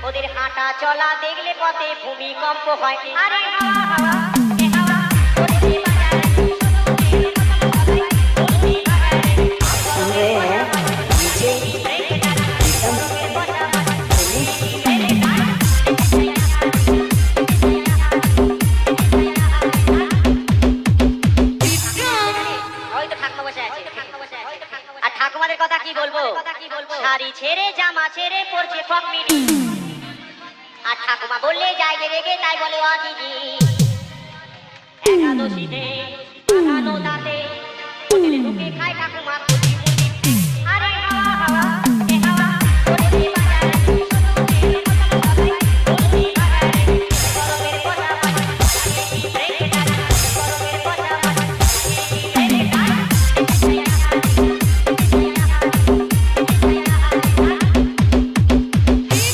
ওদের হাঁটা চলা দেখলে পথে ভূমিকম্প হয়। আরে হাওয়া হাওয়া এ হাওয়া ঠাকুমাদের কথা কি বলবো, শাড়ি ছেড়ে জামা ছেড়ে পড়ছে ফকমিনি। আর ঠাকুমা বললে যায় রেগে, তাই বলে অ দিদি একাদশীতে